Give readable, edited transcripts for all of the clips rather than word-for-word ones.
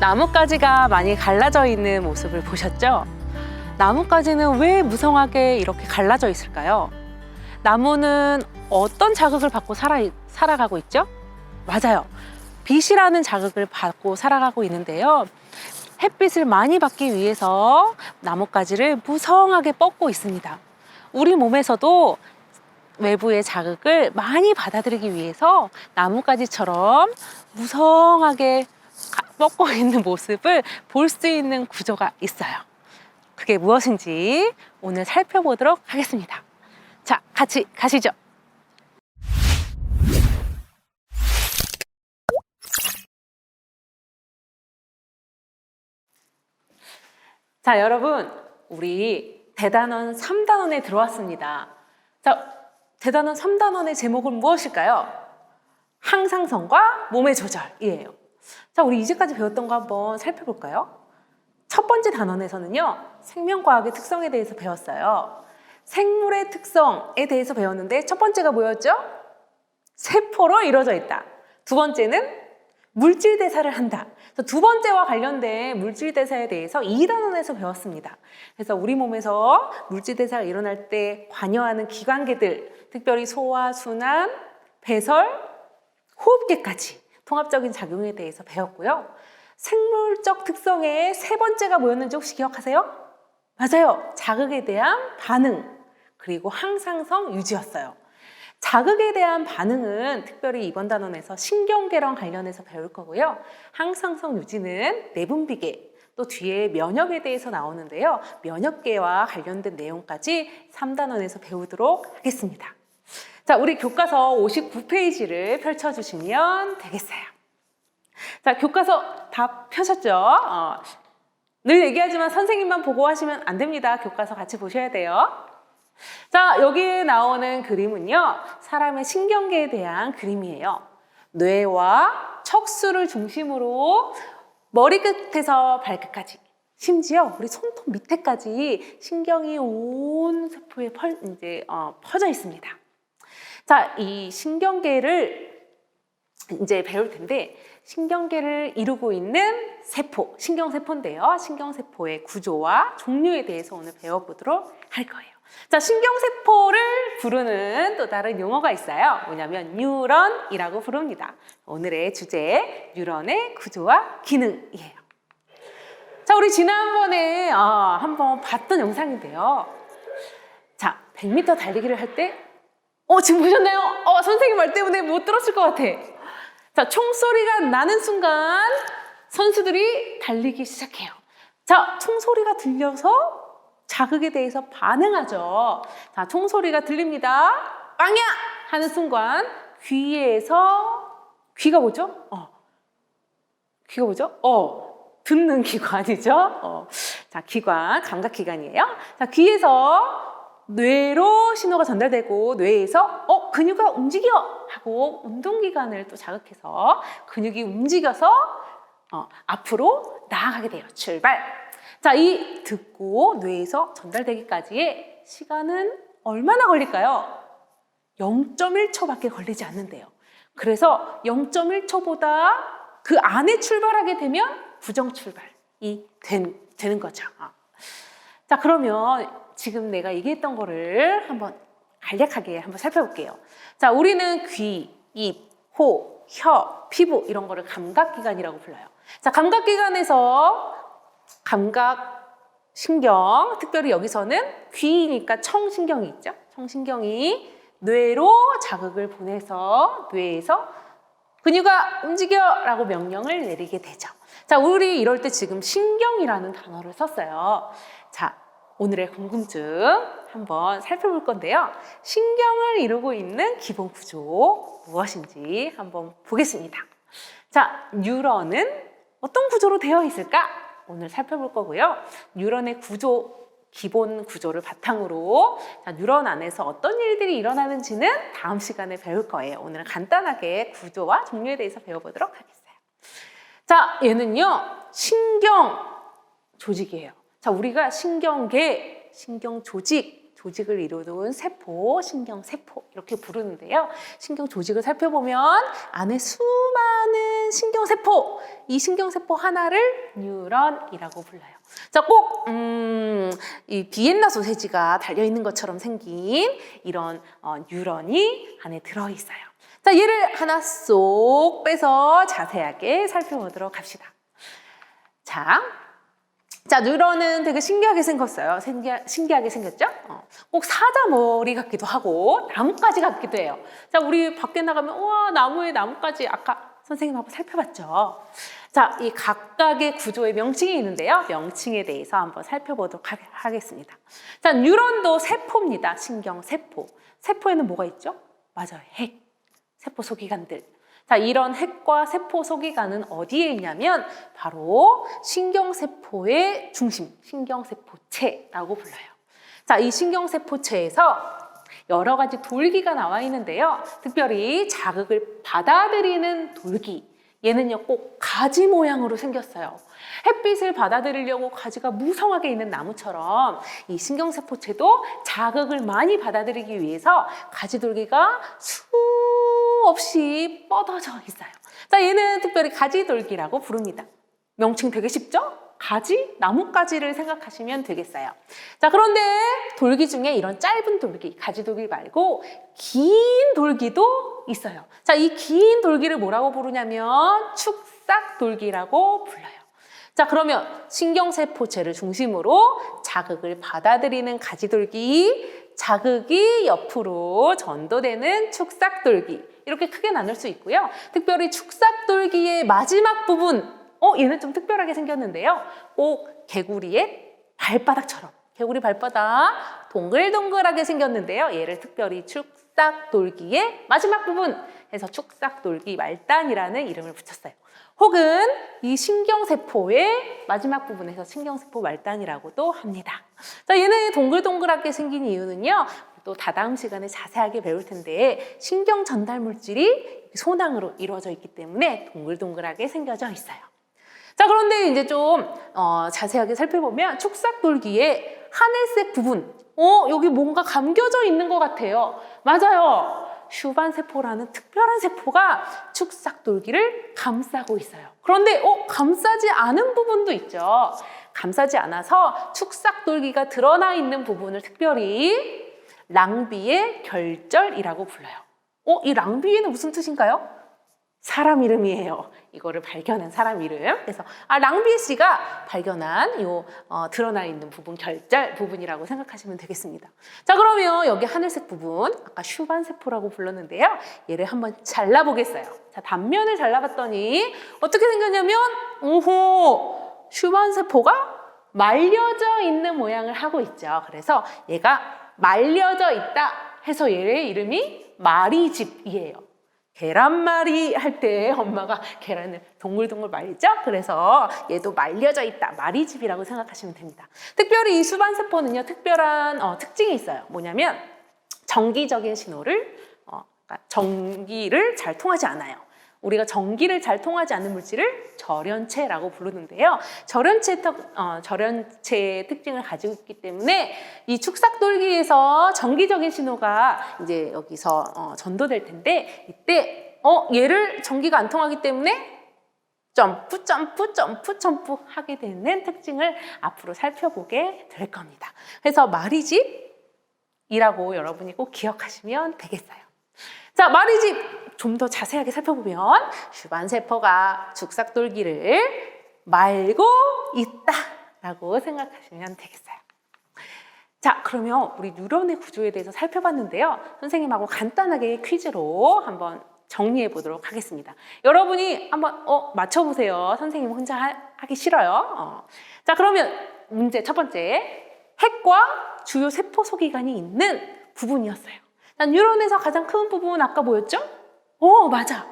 나뭇가지가 많이 갈라져 있는 모습을 보셨죠? 나뭇가지는 왜 무성하게 이렇게 갈라져 있을까요? 나무는 어떤 자극을 받고 살아가고 있죠? 맞아요. 빛이라는 자극을 받고 살아가고 있는데요. 햇빛을 많이 받기 위해서 나뭇가지를 무성하게 뻗고 있습니다. 우리 몸에서도 외부의 자극을 많이 받아들이기 위해서 나뭇가지처럼 무성하게 뻗고 있는 모습을 볼 수 있는 구조가 있어요. 그게 무엇인지 오늘 살펴보도록 하겠습니다. 자, 같이 가시죠. 자, 여러분, 우리 대단원 3단원에 들어왔습니다. 자, 대단원 3단원의 제목은 무엇일까요? 항상성과 몸의 조절이에요. 자, 우리 이제까지 배웠던 거 한번 살펴볼까요? 첫 번째 단원에서는요, 생명과학의 특성에 대해서 배웠어요. 생물의 특성에 대해서 배웠는데 첫 번째가 뭐였죠? 세포로 이루어져 있다. 두 번째는 물질 대사를 한다. 두 번째와 관련된 물질 대사에 대해서 2단원에서 배웠습니다. 그래서 우리 몸에서 물질 대사가 일어날 때 관여하는 기관계들, 특별히 소화, 순환, 배설, 호흡계까지 통합적인 작용에 대해서 배웠고요. 생물적 특성의 세 번째가 뭐였는지 혹시 기억하세요? 맞아요. 자극에 대한 반응, 그리고 항상성 유지였어요. 자극에 대한 반응은 특별히 이번 단원에서 신경계랑 관련해서 배울 거고요. 항상성 유지는 내분비계, 또 뒤에 면역에 대해서 나오는데요. 면역계와 관련된 내용까지 3단원에서 배우도록 하겠습니다. 자, 우리 교과서 59페이지를 펼쳐주시면 되겠어요. 자, 교과서 다 펴셨죠? 늘 얘기하지만 선생님만 보고 하시면 안 됩니다. 교과서 같이 보셔야 돼요. 자, 여기에 나오는 그림은요, 사람의 신경계에 대한 그림이에요. 뇌와 척수를 중심으로 머리끝에서 발끝까지, 심지어 우리 손톱 밑에까지 신경이 온 세포에 퍼져 있습니다. 자, 이 신경계를 이제 배울 텐데, 신경계를 이루고 있는 세포, 신경세포인데요. 신경세포의 구조와 종류에 대해서 오늘 배워보도록 할 거예요. 자, 신경세포를 부르는 또 다른 용어가 있어요. 뭐냐면 뉴런이라고 부릅니다. 오늘의 주제, 뉴런의 구조와 기능이에요. 자, 우리 지난번에 한번 봤던 영상인데요. 자, 100m 달리기를 할 때 지금 보셨나요? 선생님 말 때문에 못 들었을 것 같아. 자, 총소리가 나는 순간 선수들이 달리기 시작해요. 자, 총소리가 들려서 자극에 대해서 반응하죠. 자, 총소리가 들립니다. 빵야! 하는 순간 귀가 뭐죠? 귀가 뭐죠? 듣는 기관이죠. 자, 기관, 감각기관이에요. 자, 귀에서 뇌로 신호가 전달되고 뇌에서 근육아 움직여! 하고 운동기관을 또 자극해서 근육이 움직여서 앞으로 나아가게 돼요. 출발! 자, 이 듣고 뇌에서 전달되기까지의 시간은 얼마나 걸릴까요? 0.1초밖에 걸리지 않는데요. 그래서 0.1초보다 그 안에 출발하게 되면 부정출발이 되는 거죠. 자, 그러면 지금 내가 얘기했던 거를 한번 간략하게 한번 살펴볼게요. 자, 우리는 귀, 입, 호, 혀, 피부 이런 거를 감각기관이라고 불러요. 자, 감각기관에서 감각신경, 특별히 여기서는 귀니까 청신경이 있죠. 청신경이 뇌로 자극을 보내서 뇌에서 근육아 움직여! 라고 명령을 내리게 되죠. 자, 우리 이럴 때 지금 신경이라는 단어를 썼어요. 자, 오늘의 궁금증 한번 살펴볼 건데요. 신경을 이루고 있는 기본 구조 무엇인지 한번 보겠습니다. 자, 뉴런은 어떤 구조로 되어 있을까? 오늘 살펴볼 거고요. 뉴런의 기본 구조를 바탕으로 뉴런 안에서 어떤 일들이 일어나는지는 다음 시간에 배울 거예요. 오늘은 간단하게 구조와 종류에 대해서 배워보도록 하겠어요. 자, 얘는요, 신경 조직이에요. 자, 우리가 신경계, 신경 조직, 조직을 이루는 세포, 신경세포 이렇게 부르는데요. 신경 조직을 살펴보면 안에 수많은 신경세포, 이 신경세포 하나를 뉴런이라고 불러요. 자, 꼭 이 비엔나 소세지가 달려있는 것처럼 생긴 이런 뉴런이 안에 들어있어요. 자, 얘를 하나 쏙 빼서 자세하게 살펴보도록 합시다. 자, 뉴런은 되게 신기하게 생겼어요. 신기하게 생겼죠? 꼭 사자머리 같기도 하고 나뭇가지 같기도 해요. 자, 우리 밖에 나가면 우와, 나무에 나뭇가지 아까 선생님하고 살펴봤죠. 자, 이 각각의 구조의 명칭이 있는데요. 명칭에 대해서 한번 살펴보도록 하겠습니다. 자, 뉴런도 세포입니다. 신경세포. 세포에는 뭐가 있죠? 맞아요. 핵. 세포 소기관들. 자, 이런 핵과 세포 소기관은 어디에 있냐면 바로 신경세포의 중심, 신경세포체라고 불러요. 자, 이 신경세포체에서 여러 가지 돌기가 나와 있는데요. 특별히 자극을 받아들이는 돌기. 얘는요, 꼭 가지 모양으로 생겼어요. 햇빛을 받아들이려고 가지가 무성하게 있는 나무처럼 이 신경세포체도 자극을 많이 받아들이기 위해서 가지돌기가 수없이 뻗어져 있어요. 자, 얘는 특별히 가지돌기라고 부릅니다. 명칭 되게 쉽죠? 가지, 나뭇가지를 생각하시면 되겠어요. 자, 그런데 돌기 중에 이런 짧은 돌기, 가지돌기 말고 긴 돌기도 있어요. 자, 이 긴 돌기를 뭐라고 부르냐면 축삭돌기라고 불러요. 자, 그러면 신경세포체를 중심으로 자극을 받아들이는 가지돌기, 자극이 옆으로 전도되는 축삭돌기, 이렇게 크게 나눌 수 있고요. 특별히 축삭돌기의 마지막 부분, 얘는 좀 특별하게 생겼는데요. 꼭 개구리의 발바닥처럼, 개구리 발바닥 동글동글하게 생겼는데요. 얘를 특별히 축삭돌기의 마지막 부분 해서 축삭돌기 말단이라는 이름을 붙였어요. 혹은 이 신경세포의 마지막 부분에서 신경세포 말단이라고도 합니다. 자, 얘는 동글동글하게 생긴 이유는요. 또 다다음 시간에 자세하게 배울 텐데 신경 전달 물질이 소낭으로 이루어져 있기 때문에 동글동글하게 생겨져 있어요. 자, 그런데 이제 좀 자세하게 살펴보면 축삭돌기의 하늘색 부분, 여기 뭔가 감겨져 있는 것 같아요. 맞아요. 슈반세포라는 특별한 세포가 축삭돌기를 감싸고 있어요. 그런데 감싸지 않은 부분도 있죠. 감싸지 않아서 축삭돌기가 드러나 있는 부분을 특별히 랑비의 결절이라고 불러요. 이 랑비에는 무슨 뜻인가요? 사람 이름이에요. 이거를 발견한 사람 이름. 그래서 랑비에 씨가 발견한 드러나 있는 부분, 결절 부분이라고 생각하시면 되겠습니다. 자, 그러면 여기 하늘색 부분, 아까 슈반세포라고 불렀는데요. 얘를 한번 잘라보겠어요. 자, 단면을 잘라봤더니 어떻게 생겼냐면, 오호, 슈반세포가 말려져 있는 모양을 하고 있죠. 그래서 얘가 말려져 있다 해서 얘의 이름이 마리집이에요. 계란말이 할 때 엄마가 계란을 동글동글 말리죠? 그래서 얘도 말려져 있다, 마리집이라고 생각하시면 됩니다. 특별히 이 수반세포는요, 특별한 특징이 있어요. 뭐냐면 정기적인 신호를, 그러니까 전기를 잘 통하지 않아요. 우리가 전기를 잘 통하지 않는 물질을 절연체라고 부르는데요. 절연체의 특징을 가지고 있기 때문에 이 축삭돌기에서 정기적인 신호가 이제 여기서 전도될 텐데 이때 얘를 전기가 안 통하기 때문에 점프 하게 되는 특징을 앞으로 살펴보게 될 겁니다. 그래서 마리집이라고 여러분이 꼭 기억하시면 되겠어요. 자, 마리집 좀 더 자세하게 살펴보면 슈반세포가 축삭돌기를 말고 있다라고 생각하시면 되겠어요. 자, 그러면 우리 뉴런의 구조에 대해서 살펴봤는데요. 선생님하고 간단하게 퀴즈로 한번 정리해 보도록 하겠습니다. 여러분이 한번 맞춰보세요. 선생님 혼자 하기 싫어요. 자, 그러면 문제 첫 번째, 핵과 주요 세포 소기관이 있는 부분이었어요. 자, 뉴런에서 가장 큰 부분은 아까 뭐였죠? 맞아.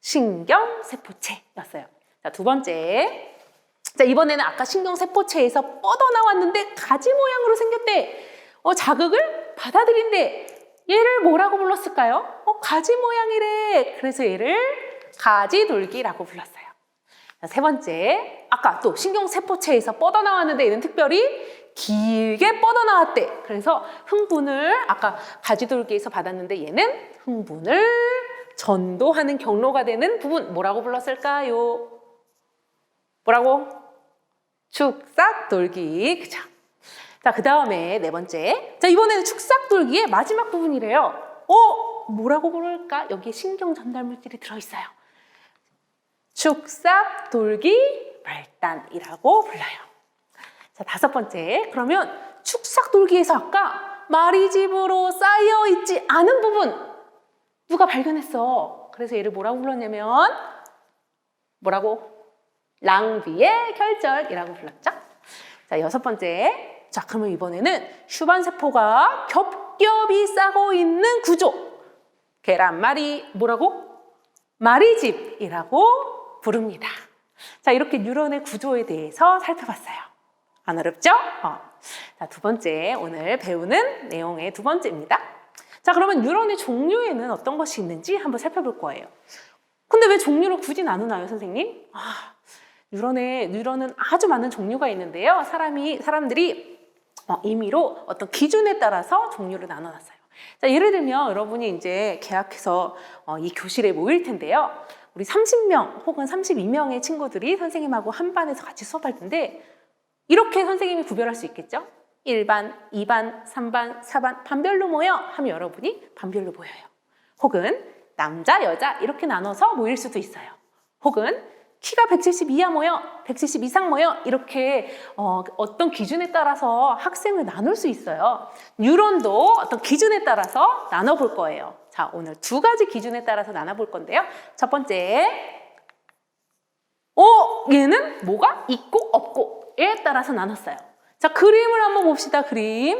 신경세포체였어요. 자, 두 번째. 자, 이번에는 아까 신경세포체에서 뻗어나왔는데 가지 모양으로 생겼대. 자극을 받아들인대. 얘를 뭐라고 불렀을까요? 가지 모양이래. 그래서 얘를 가지돌기라고 불렀어요. 자, 세 번째. 아까 또 신경세포체에서 뻗어나왔는데 얘는 특별히 길게 뻗어나왔대. 그래서 흥분을 아까 가지돌기에서 받았는데 얘는 흥분을 전도하는 경로가 되는 부분 뭐라고 불렀을까요? 뭐라고? 축삭돌기. 그죠? 자, 그 다음에 네 번째. 자, 이번에는 축삭돌기의 마지막 부분이래요. 뭐라고 부를까? 여기에 신경 전달 물질이 들어있어요. 축삭돌기 말단이라고 불러요. 자, 다섯 번째. 그러면 축삭돌기에서 아까 마리집으로 쌓여있지 않은 부분 누가 발견했어? 그래서 얘를 뭐라고 불렀냐면 뭐라고? 랑비의 결절이라고 불렀죠? 자, 여섯 번째. 자, 그러면 이번에는 슈반세포가 겹겹이 싸고 있는 구조. 계란말이 뭐라고? 마리집이라고 부릅니다. 자, 이렇게 뉴런의 구조에 대해서 살펴봤어요. 안 어렵죠? 자, 두 번째, 오늘 배우는 내용의 두 번째입니다. 자, 그러면 뉴런의 종류에는 어떤 것이 있는지 한번 살펴볼 거예요. 근데 왜 종류를 굳이 나누나요, 선생님? 뉴런은 아주 많은 종류가 있는데요. 사람들이 임의로 어떤 기준에 따라서 종류를 나눠놨어요. 자, 예를 들면 여러분이 이제 개학해서 이 교실에 모일 텐데요. 우리 30명 혹은 32명의 친구들이 선생님하고 한 반에서 같이 수업할 텐데 이렇게 선생님이 구별할 수 있겠죠? 1반, 2반, 3반, 4반 반별로 모여 하면 여러분이 반별로 모여요. 혹은 남자, 여자 이렇게 나눠서 모일 수도 있어요. 혹은 키가 170 이하 모여, 170 이상 모여 이렇게 어떤 기준에 따라서 학생을 나눌 수 있어요. 뉴런도 어떤 기준에 따라서 나눠볼 거예요. 자, 오늘 두 가지 기준에 따라서 나눠볼 건데요. 첫 번째, 얘는 뭐가 있고 없고에 따라서 나눴어요. 자, 그림을 한번 봅시다. 그림.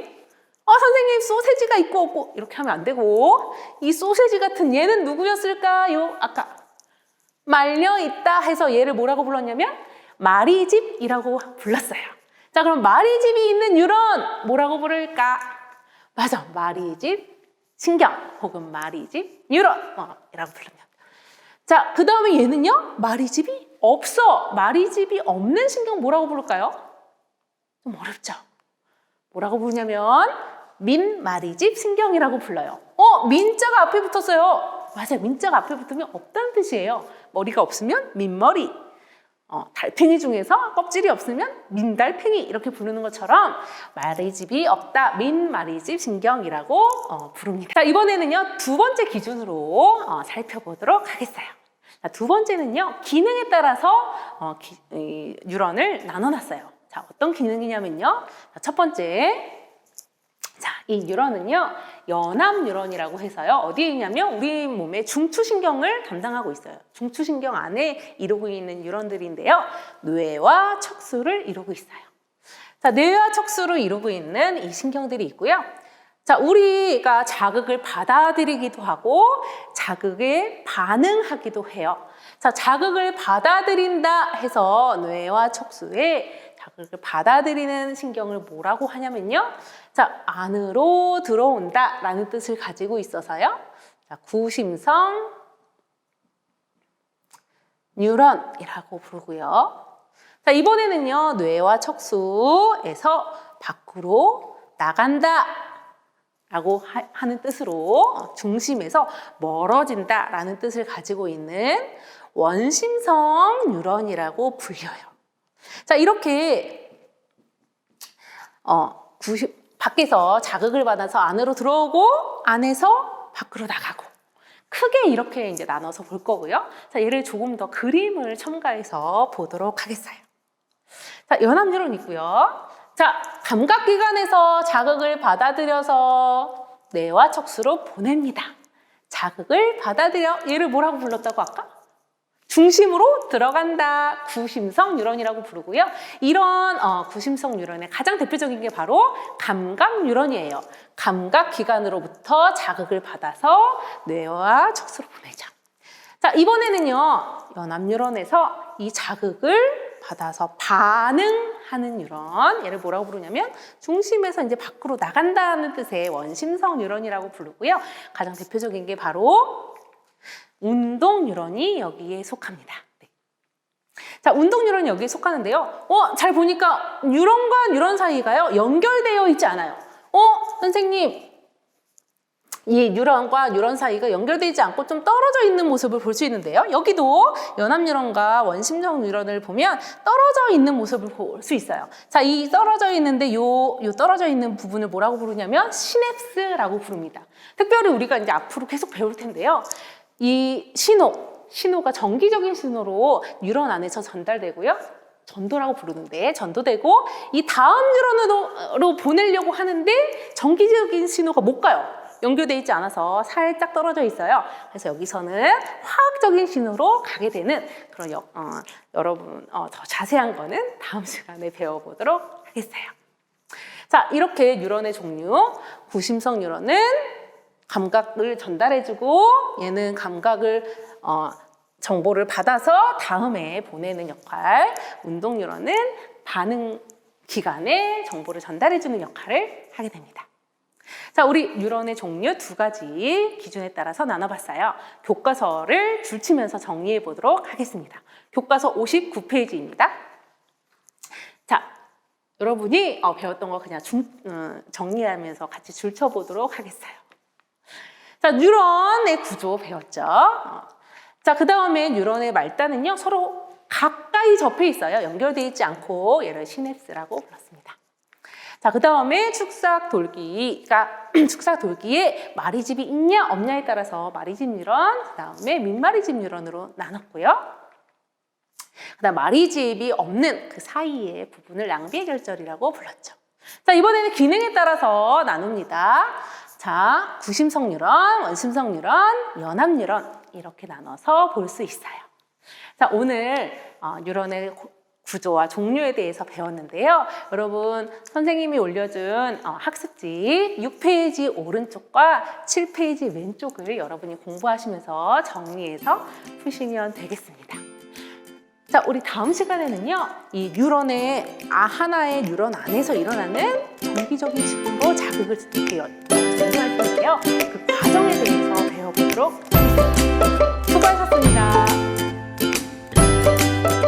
선생님 소세지가 있고 없고 이렇게 하면 안 되고 이 소세지 같은 얘는 누구였을까요? 아까 말려있다 해서 얘를 뭐라고 불렀냐면 마리집이라고 불렀어요. 자, 그럼 마리집이 있는 뉴런 뭐라고 부를까? 맞아, 마리집 신경 혹은 마리집 뉴런 이라고 불릅니다. 자, 그 다음에 얘는요 마리집이 없어. 마리집이 없는 신경 뭐라고 부를까요? 좀 어렵죠? 뭐라고 부르냐면 민마리집 신경이라고 불러요. 민자가 앞에 붙었어요. 맞아요. 민자가 앞에 붙으면 없다는 뜻이에요. 머리가 없으면 민머리. 달팽이 중에서 껍질이 없으면 민달팽이 이렇게 부르는 것처럼 마리집이 없다. 민마리집 신경이라고 부릅니다. 자, 이번에는요 두 번째 기준으로 살펴보도록 하겠어요. 자, 두 번째는요 기능에 따라서 뉴런을 나눠놨어요. 자, 어떤 기능이냐면요. 자, 첫 번째. 자, 이 뉴런은요, 연합 뉴런이라고 해서요, 어디에 있냐면 우리 몸의 중추신경을 담당하고 있어요. 중추신경 안에 이루고 있는 뉴런들인데요, 뇌와 척수를 이루고 있어요. 자, 뇌와 척수를 이루고 있는 이 신경들이 있고요. 자, 우리가 자극을 받아들이기도 하고 자극에 반응하기도 해요. 자, 자극을 받아들인다 해서 뇌와 척수에 자극을 받아들이는 신경을 뭐라고 하냐면요. 자, 안으로 들어온다 라는 뜻을 가지고 있어서요. 자, 구심성 뉴런이라고 부르고요. 자, 이번에는요. 뇌와 척수에서 밖으로 나간다 라고 하는 뜻으로 중심에서 멀어진다 라는 뜻을 가지고 있는 원심성 뉴런이라고 불려요. 자, 이렇게 밖에서 자극을 받아서 안으로 들어오고 안에서 밖으로 나가고 크게 이렇게 이제 나눠서 볼 거고요. 자, 얘를 조금 더 그림을 첨가해서 보도록 하겠어요. 자, 연합 뉴런 있고요. 자, 감각기관에서 자극을 받아들여서 뇌와 척수로 보냅니다. 자극을 받아들여 얘를 뭐라고 불렀다고 아까? 중심으로 들어간다. 구심성 뉴런이라고 부르고요. 이런 구심성 뉴런의 가장 대표적인 게 바로 감각 뉴런이에요. 감각기관으로부터 자극을 받아서 뇌와 척수로 보내죠. 자, 이번에는요. 연합 뉴런에서 이 자극을 받아서 반응하는 뉴런, 얘를 뭐라고 부르냐면 중심에서 이제 밖으로 나간다는 뜻의 원심성 뉴런이라고 부르고요. 가장 대표적인 게 바로 운동 뉴런이 여기에 속합니다. 네. 자, 운동 뉴런이 여기에 속하는데요. 잘 보니까 뉴런과 뉴런 사이가요, 연결되어 있지 않아요. 선생님, 이 뉴런과 뉴런 사이가 연결되지 않고 좀 떨어져 있는 모습을 볼 수 있는데요. 여기도 연합 뉴런과 원심력 뉴런을 보면 떨어져 있는 모습을 볼 수 있어요. 자, 이 떨어져 있는데 요 떨어져 있는 부분을 뭐라고 부르냐면 시냅스라고 부릅니다. 특별히 우리가 이제 앞으로 계속 배울 텐데요. 이 신호가 정기적인 신호로 뉴런 안에서 전달되고요. 전도라고 부르는데 전도되고 이 다음 뉴런으로 보내려고 하는데 정기적인 신호가 못 가요. 연결되어 있지 않아서 살짝 떨어져 있어요. 그래서 여기서는 화학적인 신호로 가게 되는 그런 여러분 더 자세한 거는 다음 시간에 배워보도록 하겠어요. 자, 이렇게 뉴런의 종류, 구심성 뉴런은 감각을 전달해주고 얘는 감각을 정보를 받아서 다음에 보내는 역할, 운동 뉴런은 반응 기간에 정보를 전달해주는 역할을 하게 됩니다. 자, 우리 뉴런의 종류 두 가지 기준에 따라서 나눠봤어요. 교과서를 줄치면서 정리해 보도록 하겠습니다. 교과서 59페이지입니다. 자, 여러분이 배웠던 거 그냥 정리하면서 같이 줄쳐보도록 하겠어요. 자, 뉴런의 구조 배웠죠? 자, 그 다음에 뉴런의 말단은요, 서로 가까이 접해 있어요. 연결되어 있지 않고 얘를 시냅스라고 불렀습니다. 자, 그 다음에 축삭돌기에 마리집이 있냐 없냐에 따라서 마리집 뉴런, 그 다음에 민마리집 뉴런으로 나눴고요. 그 다음 마리집이 없는 그 사이의 부분을 낭비의 결절이라고 불렀죠. 자, 이번에는 기능에 따라서 나눕니다. 자, 구심성 뉴런, 원심성 뉴런, 연합 뉴런 이렇게 나눠서 볼 수 있어요. 자, 오늘 뉴런의 구조와 종류에 대해서 배웠는데요. 여러분, 선생님이 올려준 학습지 6페이지 오른쪽과 7페이지 왼쪽을 여러분이 공부하시면서 정리해서 푸시면 되겠습니다. 자, 우리 다음 시간에는요, 이 뉴런의 하나의 뉴런 안에서 일어나는 정기적인 식으로 자극을 전달할 건데요. 그 과정에